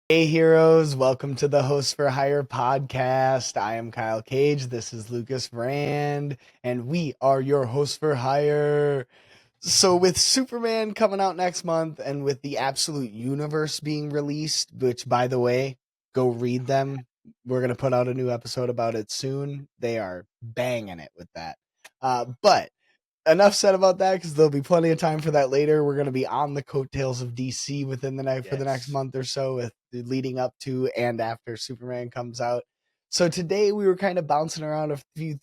Hey heroes, welcome to the Hosts4Hire podcast. I am Kyle Cage. This is Lucas Brand, and we are your hosts for hire. So, with Superman coming out next month and with the Absolute Universe being released, which by the way, go read them. We're going to put out a new episode about it soon. They are banging it with that. But enough said about that because there'll be plenty of time for that later. We're going to be on the coattails of DC within the next for the next Yes. month or so, with leading up to and after Superman comes out. So today we were kind of bouncing around a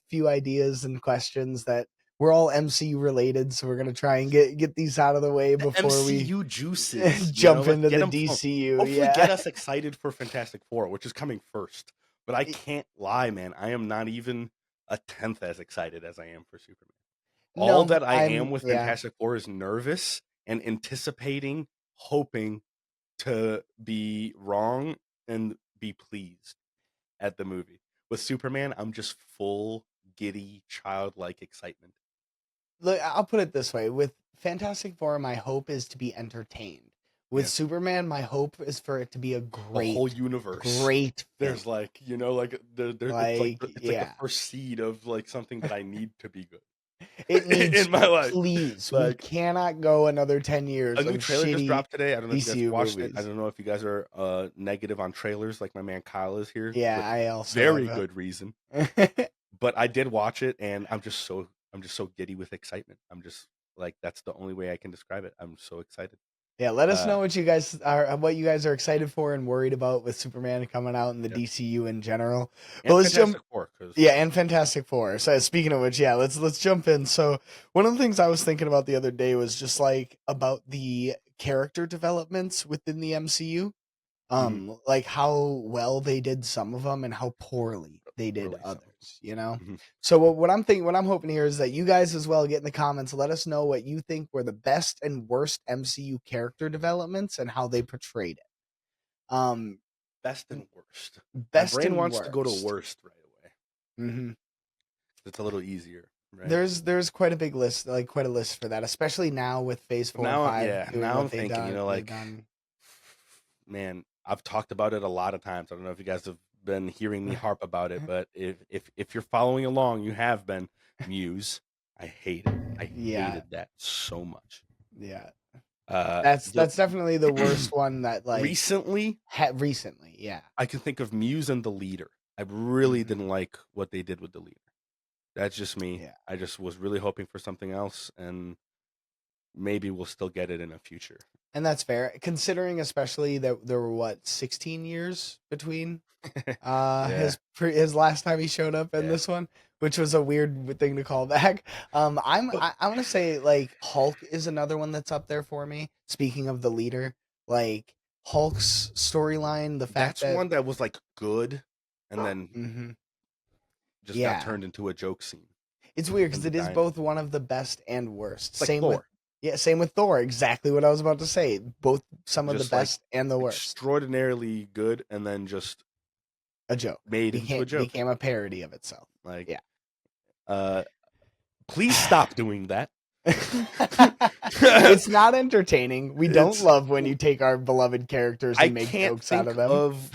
few ideas and questions that we're all MCU related. So we're going to try and get these out of the way The before we MCU juices, jump let's into get the them pumped. DCU. Hopefully Yeah. get us excited for Fantastic Four, which is coming first. But I can't lie, man. I am not even a tenth as excited as I am for Superman. All No, that I am I'm with yeah. Fantastic Four is nervous and anticipating, hoping to be wrong and be pleased at the movie. With Superman, I'm just full, giddy, childlike excitement. Look, I'll put it this way: with Fantastic Four, my hope is to be entertained. With Yeah. Superman, my hope is for it to be a The whole great, universe. great film. There's like, Like, it's like the yeah, first seed of like something that I need to be it good needs in my to. life. Please, we Like cannot go another 10 years a of new trailer just shitty dropped today. I don't know if you guys DCU watched it. I movies. don't know if you guys are negative on trailers like my man Kyle is here Yeah, with I also very have good reason. a. But I did watch it and I'm just so giddy with excitement. I'm just like that's the only way I can describe it. I'm so excited. Yeah, let us Uh know what you guys are excited for and worried about with Superman coming out in the yeah. DCU in general. But And let's jump. Fantastic Four because Yeah, and Fantastic Four. So speaking of which, yeah, let's jump in. So one of the things I was thinking about the other day was just like about the character developments within the MCU. Like how well they did some of them and how poorly they did really some. others, you know? Mhm. So what I'm thinking, what I'm hoping here is that you guys as well get in the comments, let us know what you think were the best and worst MCU character developments and how they portrayed it. Um, Best and worst. My best brain and wants to go to worst. worst right away. hmm It's a little easier, right? There's quite a big list, like quite a list for that, especially now with Phase But Four and Five doing now I'm what they thinking, done. They've like, done. man, I've talked about it a lot of times. I don't know if you guys have been hearing me harp about it, but if you're following along, you have been. Muse, I hate it. I Yeah, hated that so much. yeah. The That's definitely the worst one that like recently, recently. Yeah. I can think of Muse and the leader. I really hmm didn't like what they did with the leader. That's just me. Yeah. I just was really hoping for something else, and maybe we'll still get it in the future. And that's fair, considering especially that there were what 16 years between Yeah, his last time he showed up in yeah. this one, which was a weird thing to call back. But I want to say like Hulk is another one that's up there for me. Speaking of the leader, like Hulk's storyline, the fact that's that one that was like good, and then Mhm. just got Yeah, turned into a joke scene it's weird in because the it is diner. both one of the best and worst. It's like Same with Thor, yeah, same with Thor. Exactly what I was about to say. Both some of the just like best and the worst. extraordinarily good, and then just A joke made into a joke. became a parody of itself. Like, Yeah. uh, please stop doing that. It's not entertaining. We don't It's love when you take our beloved characters I and make can't jokes out think of them. of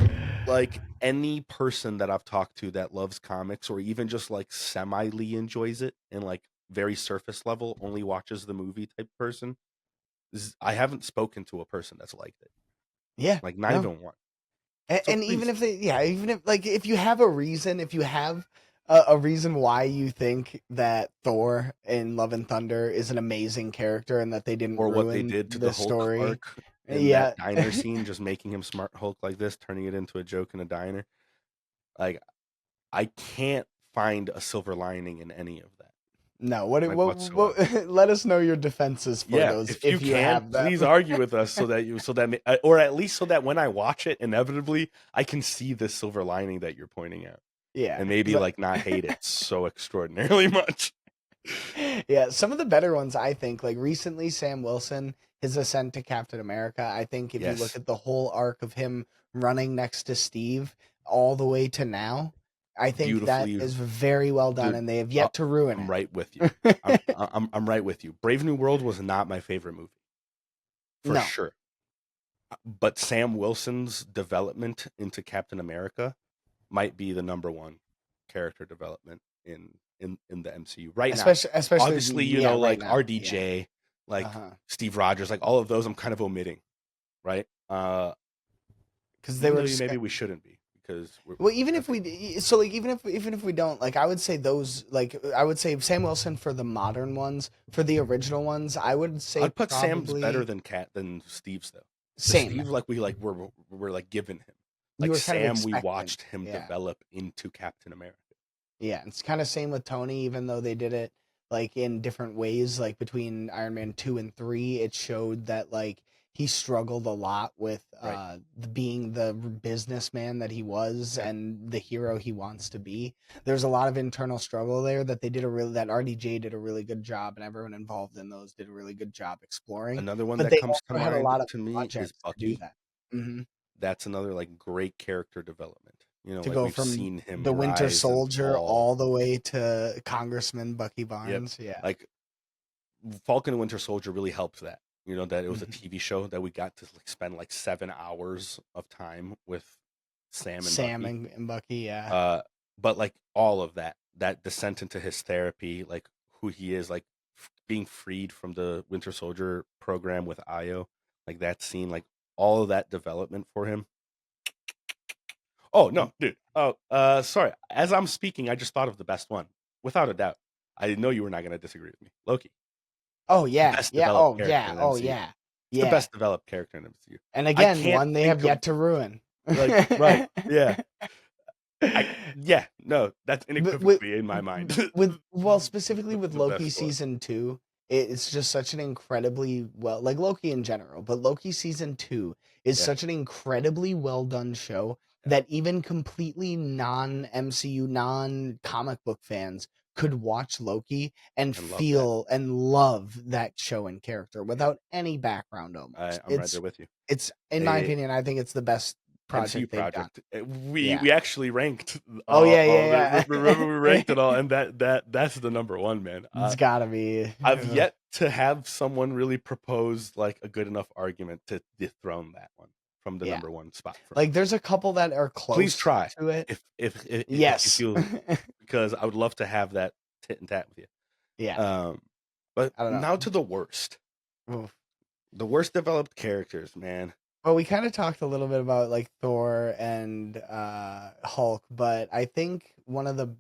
like any person that I've talked to that loves comics or even just like semi-ly enjoys it and like very surface level only watches the movie type person. I haven't spoken to a person that's liked it. Yeah, Like not no. even one. So And even please, if they, yeah, even if like if you have a reason, if you have a reason why you think that Thor in Love and Thunder is an amazing character and that they didn't or what they ruin did to the the Hulk story, arc in yeah, that diner scene, just making him smart Hulk like this, turning it into a joke in a diner. Like I can't find a silver lining in any of that, no. like whatsoever. Let us know your defenses for Yeah, those if you if you can, have please them. argue with us so that or at least so that when I watch it, inevitably I can see the silver lining that you're pointing out, Yeah, and maybe 'cause like not hate it so extraordinarily much. yeah, some of the better ones I think, like recently Sam Wilson, his ascent to Captain America. I think if you look Yes, at the whole arc of him running next to Steve all the way to now, I think that beautifully, is very well done, dude. and they have Uh, yet to ruin I'm it. right with you. I'm right with you. Brave New World was not my favorite movie for No, sure. but Sam Wilson's development into Captain America might be the number one character development in the MCU right now. especially Obviously, yeah, right like now. Yeah. RDJ, like Uh-huh. Steve Rogers, like all of those I'm kind of omitting, right? Because they Even were though just maybe we shouldn't be, because well, even I if think we so like even if we don't, like I would say those, like I would say Sam Wilson for the modern ones. For the original ones, I would say I'd put Sam's better probably than Steve's though. Because same. Steve, like we're like giving him. You Like were kind of Sam, we expectant. watched him Yeah. develop into Captain America. Yeah, it's kind of same with Tony, even though they did it like in different ways. Like between Iron Man 2 and 3, it showed that like he struggled a lot with Right. being the businessman that he was Yeah. and the hero he wants to be. There's a lot of internal struggle there that they did a really that RDJ did a really good job, and everyone involved in those did a really good job exploring. Another one But that they comes to also had a mind lot of to me is projects to do Bucky. that. Hmm. That's another like great character development. To Like go we've from seen him the Winter rise and Soldier fall. all the way to Congressman Bucky Yep. Barnes. Yeah. Like Falcon and Winter Soldier really helped that. That it was a Mhm. TV show that we got to like spend like 7 hours of time with Sam and Sam Bucky. and Bucky, yeah. Uh, but like all of that descent into his therapy, like who he is, like being freed from the Winter Soldier program with Io, like that scene, like all of that development for him. Oh no, dude. Oh, sorry. As I'm speaking, I just thought of the best one, without a doubt. I know you were not going to disagree with me. Loki, Oh the yeah, best yeah, developed oh character yeah, in oh MCU. yeah, It's the yeah. best developed character in MCU. And I again, can't one they have think of yet to ruin. like right, yeah. Yeah, no, that's But with unequivocally in my mind. well, specifically with The Loki best one. season 2, it's just such an incredibly well, like Loki in general, but Loki season 2 is Yeah, such an incredibly well done show yeah, that even completely non MCU, non comic book fans could watch Loki and and love that. feel and love that show and character Yeah, without any background almost. I'm right there with you. It's in my A opinion, I think it's the best MCU project they've done. project. We Yeah. we actually ranked Oh yeah, all of it. yeah, Remember we ranked it all, yeah. and that's the number one, man. It's gotta be. I've yet to have someone really propose like a good enough argument to dethrone that one from the Yeah. number one spot for me. Like there's a couple that are Please close try to it. if you Yes. feel, because I would love to have that tit and tat with you. Yeah. But I don't now know. to the worst. Oof. The worst developed characters, man. Well, we kind of talked a little bit about like Thor and Hulk, but I think one of the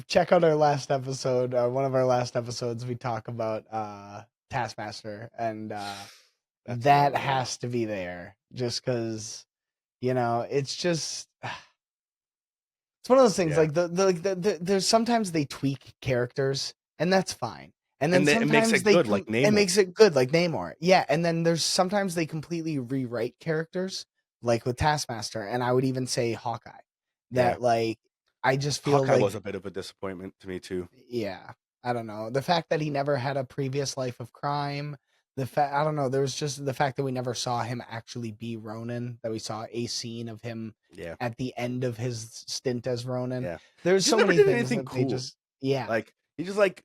check out our last episode, one of our last episodes, we talk about Taskmaster, and That's that another one. has to be there just because it's just it's one of those things. Yeah. Like there's sometimes they tweak characters, and that's fine. And then And then it makes sometimes it good, like it Namor. makes it good, like Namor. Yeah, and then there's sometimes they completely rewrite characters, like with Taskmaster, and I would even say Hawkeye. Yeah. That like I just feel Hawkeye like was a bit of a disappointment to me too. yeah, I don't know. The fact that he never had a previous life of crime, I don't know, there was just the fact that we never saw him actually be Ronin, that we saw a scene of him Yeah. at the end of his stint as Ronin. Yeah. There's He just so never many did things anything that they cool. just yeah. Like he just like,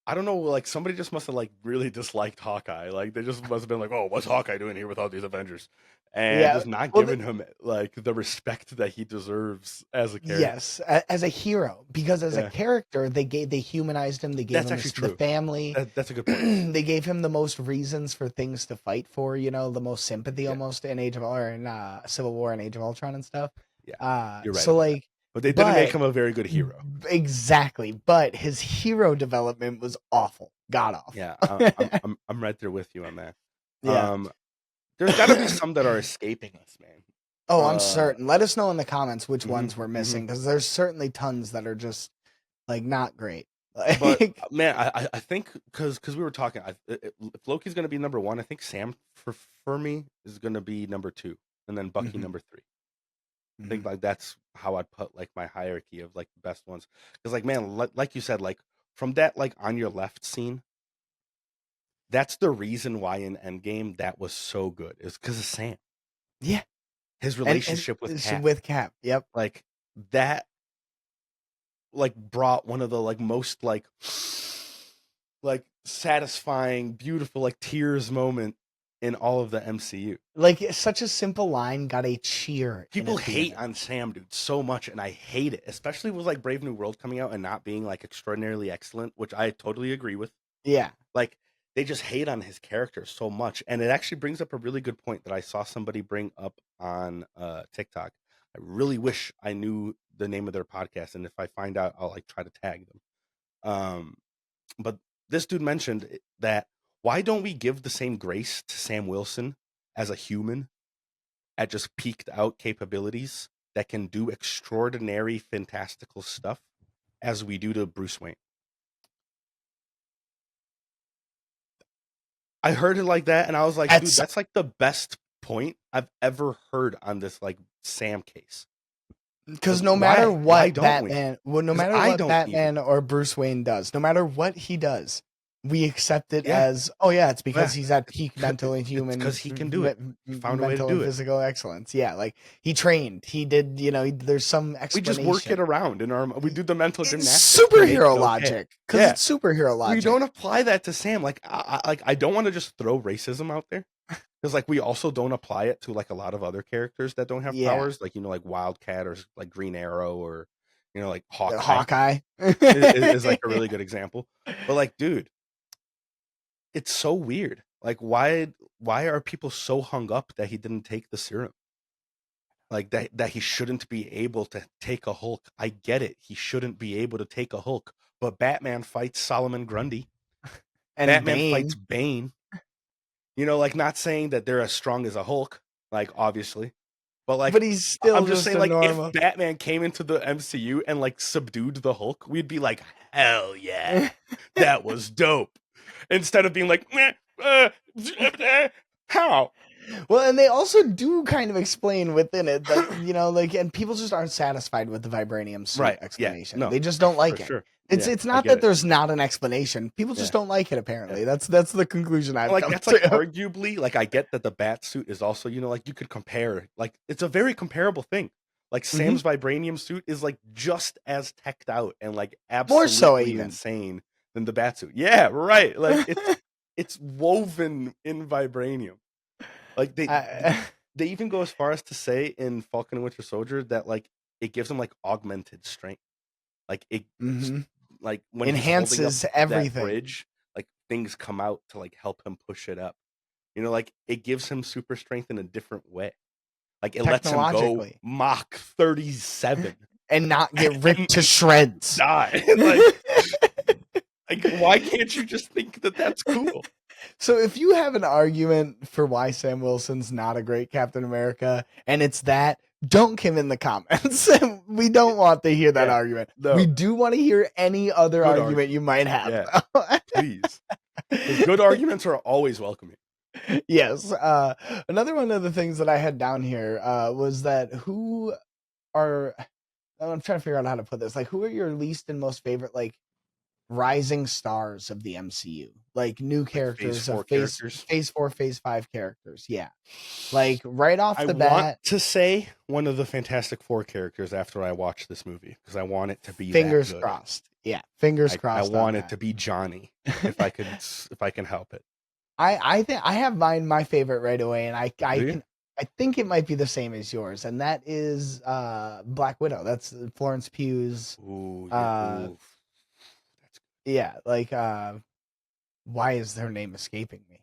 I don't know, like somebody just must have like really disliked Hawkeye. Like they just must have been like, "Oh, what's Hawkeye doing here with all these Avengers?" And Yeah. just not Well, giving him like the respect that he deserves as a character. yes, as a hero, because as a Yeah. character, they humanized him. They gave That's him actually the true. family. That's a good point. They gave him the most reasons for things to fight for. The most sympathy Yeah. almost in Age of or in Civil War and Age of Ultron and stuff. Yeah. You're right So about that. like, But they didn't make but him a very good hero. exactly, but his hero development was awful, god Yeah, awful. I'm right there with you on that. Yeah. There's got to be some that are escaping us, man. Oh, I'm Uh, certain. Let us know in the comments which mhm, ones we're mhm. missing, because there's certainly tons that are just like not great. But Like, man, I think because we were talking, if Loki's gonna be number one, I think Sam for me is gonna be number two, and then Bucky mhm, number three. I think mhm. like that's how I'd put like my hierarchy of like the best ones. Because like man, like you said, like from that like on your left scene, that's the reason why in Endgame that was so good. Is because of Sam, Yeah, his and relationship with it's Cap, with Cap. Yep. like that like brought one of the like most like satisfying, beautiful like tears moment in all of the MCU. Like, such a simple line got a cheer in People a hate theater. on Sam, dude, so much, and I hate it, especially with like Brave New World coming out and not being like extraordinarily excellent, which I totally agree with. Yeah. Like, they just hate on his character so much, and it actually brings up a really good point that I saw somebody bring up on TikTok. I really wish I knew the name of their podcast, and if I find out, I'll like try to tag them. But this dude mentioned that why don't we give the same grace to Sam Wilson as a human at just peaked out capabilities that can do extraordinary, fantastical stuff as we do to Bruce Wayne? I heard it like that, and I was like, dude, That's that's like the best point I've ever heard on this like Sam case. because Like, no matter why what don't we? Batman, well, no Because matter I what don't either. Batman or Bruce Wayne does, no matter what he does, we accept it Yeah, as, oh yeah, it's because yeah. he's at peak mental and It's human, because he can do it. He found a way to mental and do it. physical excellence. Yeah, like he trained, he did. There's some We just work it explanation. around in our. We do the mental It's gymnastics to make it superhero okay. logic because Yeah, it's superhero we logic. don't apply that to Sam. Like, I don't want to just throw racism out there because, like, we also don't apply it to like a lot of other characters that don't have Yeah, powers, like like Wildcat or like Green Arrow or like Hawkeye Hawkeye. is like a really good example. But like, dude, it's so weird. Like, why are people so hung up that he didn't take the serum? Like that he shouldn't be able to take a Hulk. I get it. He shouldn't be able to take a Hulk. But Batman fights Solomon Grundy. And Batman fights Bane. Bane. Like, not saying that they're as strong as a Hulk, like, obviously. But like, But he's still I'm just just saying, a like, if normal. Batman came into the MCU and like subdued the Hulk, we'd be like, hell yeah, that was dope. Instead of being like, how? Well, and they also do kind of explain within it that, and people just aren't satisfied with the vibranium suit Right. Yeah. explanation. No. They just don't For like it. sure. It's Yeah, it's I not get that it. there's not an explanation. People just Yeah. don't like it apparently. That's the conclusion I've Like, come that's like to. arguably, like, I get that the bat suit is also, like, you could compare, like, it's a very comparable thing. Like, Mhm. Sam's vibranium suit is like just as teched out and like More so absolutely even. insane than the bat suit. Yeah, right. Like, it's woven in vibranium. Like, they even go as far as to say in Falcon and Winter Soldier that like it gives him like augmented strength. Like it Mhm. like when he's holding up Enhances that everything. bridge, like things come out to like help him push it up. Like it gives him super strength in a different way. Like it lets him go Technologically. Mach 37 And not get and ripped to shreds. die. like why can't you just think that that's cool? So if you have an argument for why Sam Wilson's not a great Captain America, and it's that, don't come in the comments. We don't want to hear that Yeah, argument. no. We do want to hear any other Good argument you might have. Yeah, please. Because good arguments are always welcome. Yes. Another one of the things that I had down here was that who are, I'm trying to figure out how to put this. Like, who are your least and most favorite, like, rising stars of the MCU? Like, new Like characters phase 4 of characters. phase 4, phase 5 characters. Yeah. Like, right off I the want bat, to say one of the Fantastic Four characters after I watch this movie because I want it to be fingers that good. crossed. Yeah, fingers I crossed on want it that. to be Johnny if I can help it. I think I have my favorite right away, and Do you? I think it might be the same as yours, and that is Black Widow. That's Florence Pugh's. Ooh, yeah. Ooh. That's Yeah, like why is her name escaping me?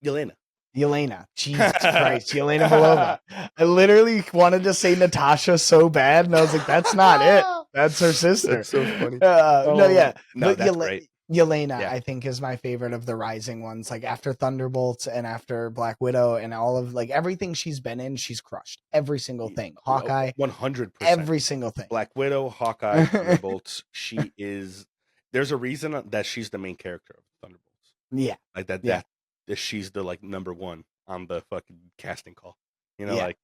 Yelena. Yelena. Jesus Christ, Yelena Belova. I literally wanted to say Natasha so bad, and I was like, that's not it. That's her sister. That's so funny. No, yeah. No, But that's great. Yelena, Yeah. I think, is my favorite of the rising ones. Like after Thunderbolts and after Black Widow and all of like everything she's been in, she's crushed. Every single thing. Hawkeye, 100%. every single thing. Black Widow, Hawkeye, Thunderbolts. She is. There's a reason that she's the main character of Thunderbolts. Yeah. Like that. Yeah. That she's the like number one on the fucking casting call. Yeah. Like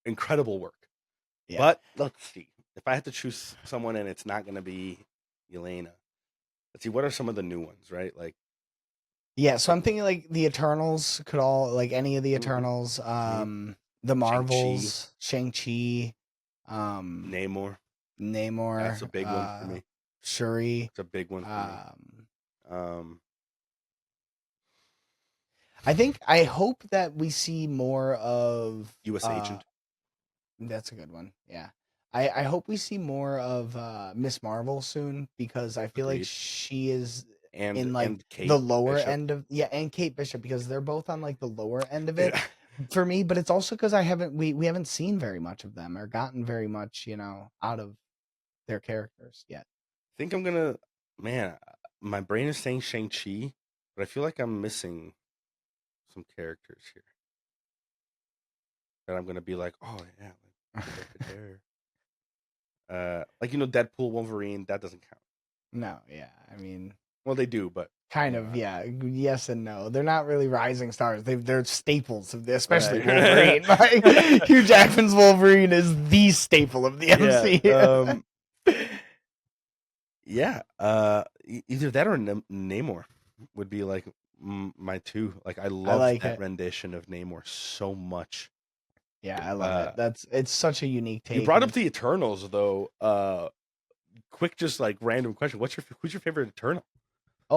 incredible work. Yeah. But let's see. If I had to choose someone and it's not gonna be Yelena, let's see. What are some of the new ones? Right. Like. Yeah. So I'm thinking like the Eternals could all like any of the Eternals. The Marvels, Shang-Chi, Namor. Namor. That's a big one for me. Shuri. It's a big one for me. I hope that we see more of U.S. agent. that's a good one. Yeah. I hope we see more of Miss Marvel soon because I feel like Agreed. she is And in like Kate the lower Bishop. end of and Kate Bishop because they're both on like the lower end of it Yeah. for me, but it's also because we haven't seen very much of them or gotten very much, out of their characters yet. I think I'm gonna, man. My brain is saying Shang-Chi, but I feel like I'm missing some characters here that I'm gonna be like, oh yeah, like, put that right there. Like Deadpool, Wolverine, that doesn't count. No, yeah. I mean, Well, they do, but kind of, yeah. Yes and no. They're not really rising stars. They're staples of especially right. Wolverine. Like Hugh Jackman's Wolverine is the staple of the Yeah. MCU. Yeah. Either that or Namor would be like my two. Like I I love like that it. rendition of Namor so much. Yeah, I love Uh, it. It's such a unique you take, brought and up it's the Eternals though. Quick, just like random question. Who's your favorite Eternal?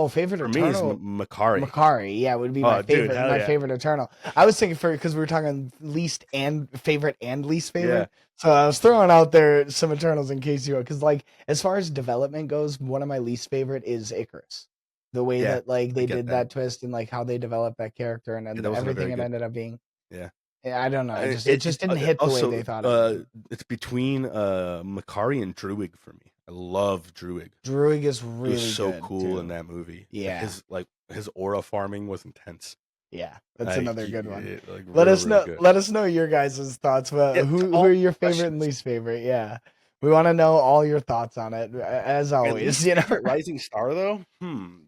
favorite For me, is Eternal. Makari. Makari, yeah, would be Oh, dude, hell my yeah, favorite Eternal. I was thinking because we were talking least and favorite and least yeah, favorite, so I was throwing out there some Eternals in case because like as far as development goes, one of my least favorite is Icarus. The way yeah. that like I they get did that. that twist and like how they developed that character and, Yeah, and that wasn't a everything very it good. ended up being. Yeah. Yeah, I don't know. It It just didn't hit the way also they thought it would. it's between Makari and Druig for me. I love Druig. Druig is He was really so good cool in too. that movie. Yeah. Like his aura farming was intense. Yeah, that's another good one. Like real good. Let us know your guys' thoughts. Yeah, Who all are your favorite and questions. least favorite? Yeah. We want to know all your thoughts on it as And always, least favorite rising star though?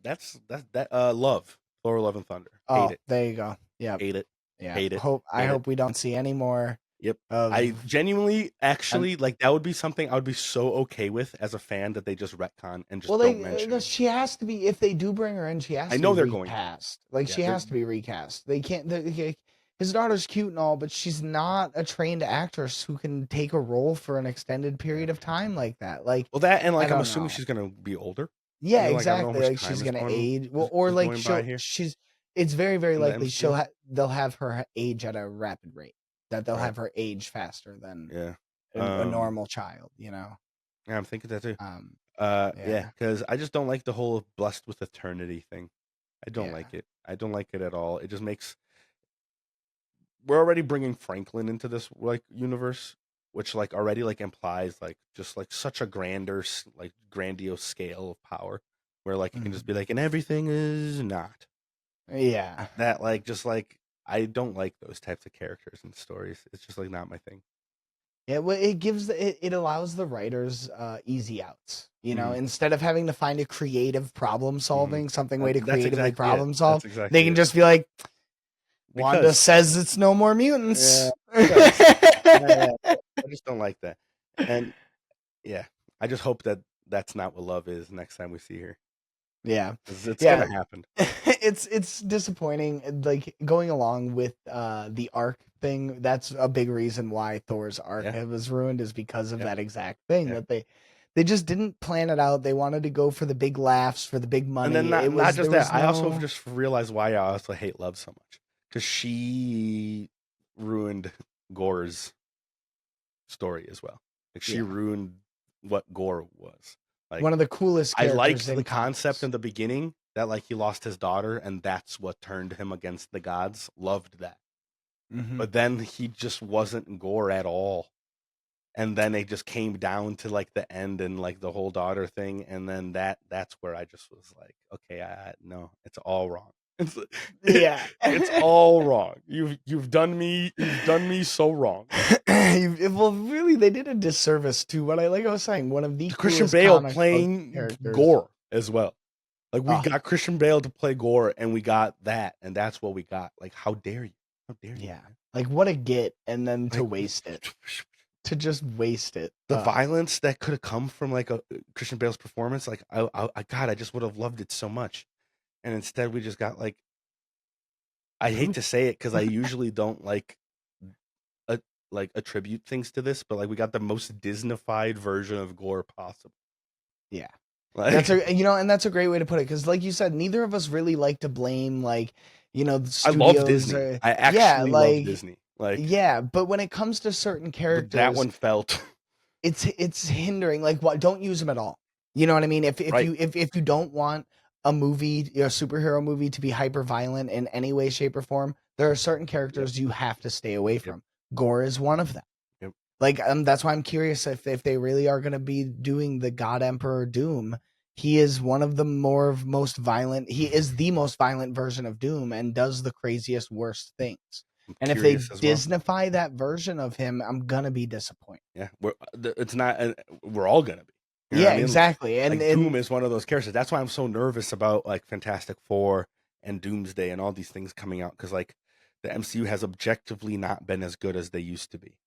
That Love. Thor Love and Thunder. Hate Oh, it. there you go. Yep. Hate it. Yeah. Hate it. I Hate it. hope we don't see any more Yep. of I genuinely an actually like that would be something I would be so okay with as a fan that they just retcon and just well, don't mention it. she has to be if they do bring her in, she has I to be know they're going to. recast. Like Yeah, she they're has to be recast. They can't. His daughter's cute and all, but she's not a trained actress who can take a role for an extended yeah. period of time like that. Like Well, that and I like I'm don't assuming know. she's gonna be older. Yeah, Like I don't know how exactly. much Like time she's is gonna going age. Well, or is like going by here she's. It's very very in the likely MCU. they'll have her age at a rapid rate. That they'll Right. have her age faster than Yeah. a normal child. Yeah, I'm thinking that too. Um. Yeah, Yeah. because I just don't like the whole blessed with eternity thing. I don't Yeah. like it. I don't like it at all. It just makes we're already bringing Franklin into this like universe, which like already like implies like just like such a like grandiose scale of power, where like it can just Mhm. be like, and everything is not Yeah. that like just like I don't like those types of characters and stories. It's just like not my thing. Yeah, well, it allows the writers easy outs. Mm, Instead of having to find a creative problem hmm solving something way to That's creatively exactly it. problem solve, That's they exactly can it. just be like, Wanda Because says it's no more yeah, mutants. because yeah, I just don't like that. And yeah, I just hope that that's not what love is next time we see her. Yeah. 'Cause it's Yeah. gonna happen. It's disappointing. Like going along with the arc thing, that's a big reason why Thor's arc Yeah, was ruined is because of yeah, that exact thing yeah. that they just didn't plan it out. They wanted to go for the big laughs, for the big And then money. It not was just there that, was I also no just realized why I also hate love so much. Because she ruined Gore's story as well. Like she yeah. ruined what Gore was. Like One of the coolest I characters liked in the concept comics. in the beginning that like he lost his daughter and that's what turned him against the gods. Loved that. Hmm. But then he just wasn't Gore at all. And then it just came down to like the end and like the whole daughter thing, and then that's where I just was like, okay, I no, it's all wrong. It's Yeah. it's all wrong. You've done me so wrong. Well, really, they did a disservice to what I was saying, one of the Christian coolest Bale comic book playing characters. Gore as well. Like we Oh, got Christian Bale to play Gore, and we got that, and that's what we got. Like how dare you? How dare you, yeah. man? Like what a get, and then to Like waste it. To just waste it. the violence that could have come from like a Christian Bale's performance, like God, I just would have loved it so much. And instead, we just got like I hate Groot. to say it because I usually don't a, like attribute things to this, but like we got the most Disneyfied version of Gore possible. Yeah. Like And that's a great way to put it because, like you said, neither of us really like to blame, like, the I love studios Disney. are, I yeah, actually love like, Disney. Like, yeah, but when it comes to certain but that characters, one felt it's hindering. Like, what? Don't use them at all. You know what I mean? If right. you if you don't want a movie, a superhero movie, to be hyper violent in any way, shape, or form, there are certain Yep. characters you have to stay away Yep. from. Gore is one of them. Yep. Like, that's why I'm curious if they really are going to be doing the God Emperor Doom. He is one of the most violent. He is the most violent version of Doom and does the craziest, worst things. I'm And if they curious as well. Disneyfy that version of him, I'm gonna be disappointed. Yeah, it's not. We're all gonna be. You know what Yeah, I mean? exactly. Like Doom is one of those characters. That's why I'm so nervous about like Fantastic Four and Doomsday and all these things coming out, because like the MCU has objectively not been as good as they used to be,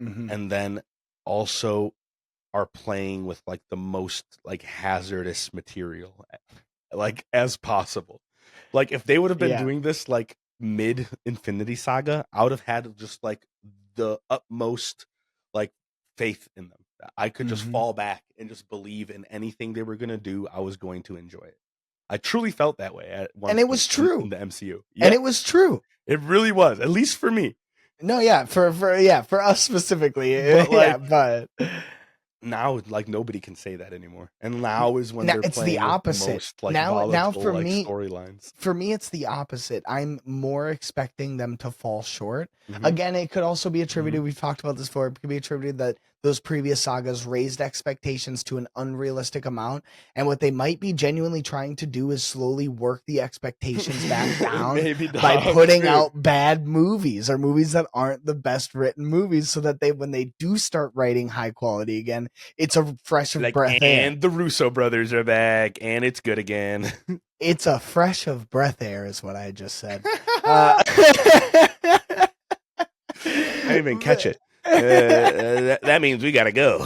Mhm. and then also are playing with like the most like hazardous material like as possible. Like if they would have been Yeah. doing this like mid Infinity Saga, I would have had just like the utmost like faith in them. I could just Mhm. fall back and just believe in anything they were going to do. I was going to enjoy it. I truly felt that way at one And it point was in true. the MCU. And Yeah, it was true. it really was, at least for me. No, yeah, for us specifically. But Yeah, like but now, like nobody can say that anymore. And now is when now they're it's the playing with the opposite. most like Now volatile for like me, storylines. it's the opposite. I'm more expecting them to fall short. Mm-hmm. Again, it could also be attributed, Mm-hmm. we've talked about this before, it could be attributed that those previous sagas raised expectations to an unrealistic amount. And what they might be genuinely trying to do is slowly work the expectations back down Maybe by dog, putting true. out bad movies or movies that aren't the best written movies, so that when they do start writing high quality again, it's a fresh of Like, breath air. and the Russo brothers are back, and it's good again. It's a fresh of breath air, is what I just said. I didn't even catch it. That means we gotta go.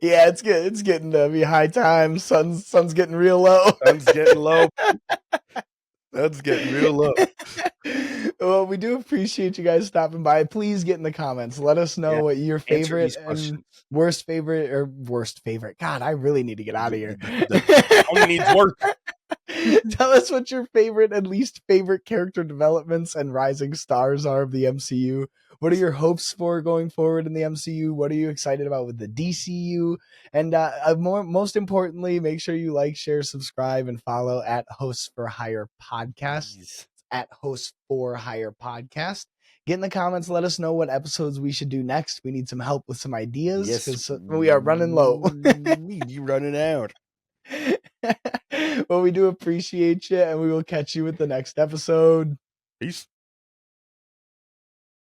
Yeah, it's good. It's getting to be high time. Sun's getting real low. Sun's getting low. Sun's getting real low. Well, we do appreciate you guys stopping by. Please get in the comments. Let us know Yeah. what your Answer favorite these and questions. worst favorite. God, I really need to get out of here. The only needs work. Tell us what your favorite and least favorite character developments and rising stars are of the MCU. What are your hopes for going forward in the MCU? What are you excited about with the DCU? And most importantly, make sure you like, share, subscribe, and follow at Hosts4Hire Podcast. At Hosts4Hire Podcast. Get in the comments. Let us know what episodes we should do next. We need some help with some ideas because we are running low. You running out. Well, we do appreciate you, and we will catch you with the next episode. Peace.